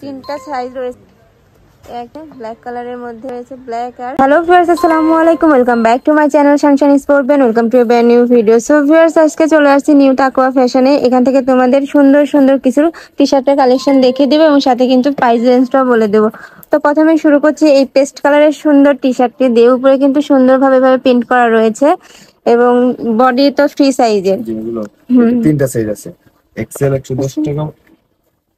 তিনটা সাইজ রয়েছে, একটা ব্ল্যাক কালারের মধ্যে রয়েছে ব্ল্যাক আর হ্যালো ভিউয়ার্স, আসসালামু আলাইকুম, welcome back to my channel Sunshine sport band. Welcome to brand new video. So viewers, আজকে চলে আসছি নিউ তাকওয়া ফ্যাশনে। এখান থেকে তোমাদের সুন্দর সুন্দর কিছু টি শার্টের কালেকশন দেখিয়ে দেবো এবং সাথে কিন্তু প্রাইস রেঞ্জটাও বলে দেবো। তো প্রথমে শুরু করছি এই পেস্ট কালারের সুন্দর টি শার্টটি দিয়ে। উপরে কিন্তু সুন্দরভাবে প্রিন্ট করা রয়েছে এবং বডি তো ফ্রি সাইজের। তিনটা সাইজ আছে, এক্সেল 110 টাকা,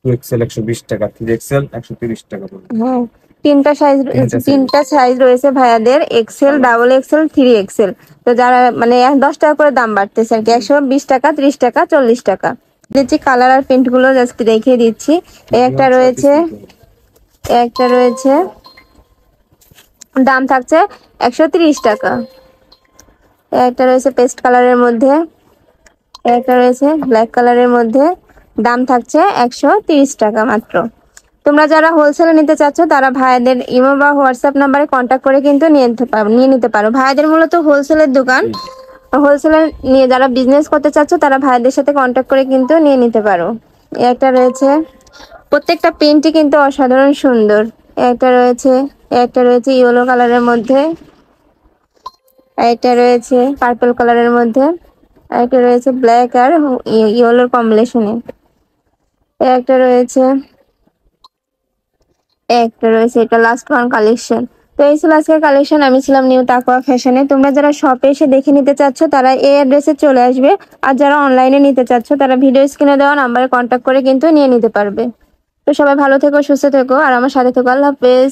2XL 120 টাকা, 3XL 130 টাকা পড়বে। হ্যাঁ, তিনটা সাইজ রয়েছে ভাইয়াদের, এক্সেল, ডাবল এক্সেল, 3XL। তো যারা 10 টাকা করে দাম বাড়তেছে আর কি, 120 টাকা, 30 টাকা, 40 টাকা দিচ্ছি। কালার আর প্রিন্ট গুলো জাস্ট দেখিয়ে দিচ্ছি। একটা রয়েছে দাম থাকছে 130 টাকা। একটা রয়েছে পেস্ট কালারের মধ্যে, একটা রয়েছে ব্ল্যাক কালারের মধ্যে, দাম থাকছে 130 টাকা মাত্র। তোমরা যারা হোলসেলে নিতে চাচ্ছ তারা ভাইদের ইমো বা হোয়াটসঅ্যাপ নাম্বারে কন্ট্যাক্ট করে কিন্তু নিয়ে নিতে পারো। ভাইদের মূলত হোলসেলের দোকান, হোলসেলে নিয়ে যারা বিজনেস করতে চাচ্ছ তারা ভাইদের সাথে কন্ট্যাক্ট করে কিন্তু নিয়ে নিতে পারো। একটা রয়েছে, প্রত্যেকটা প্রিন্টই কিন্তু অসাধারণ সুন্দর। একটা রয়েছে ইয়েলো কালারের মধ্যে, একটা রয়েছে পার্পল কালারের মধ্যে, একটা রয়েছে ব্ল্যাক আর ইয়েলোর কম্বিনেশনে, একটা রয়েছে এটা লাস্ট ওয়ান কালেকশন। তো এই ছিল আজকের কালেকশন। আমি ছিলাম নিউ তাকওয়া ফ্যাশনে। তোমরা যারা শপে এসে দেখে নিতে চাচ্ছ তারা এই অ্যাড্রেসে চলে আসবে, আর যারা অনলাইনে নিতে চাচ্ছ তারা ভিডিও স্ক্রিনে দেওয়া নাম্বারে কন্ট্যাক্ট করে কিন্তু নিয়ে নিতে পারবে। তো সবাই ভালো থেকো, সুস্থ থেকো আর আমার সাথে থেকো। আল্লাহ হাফেজ।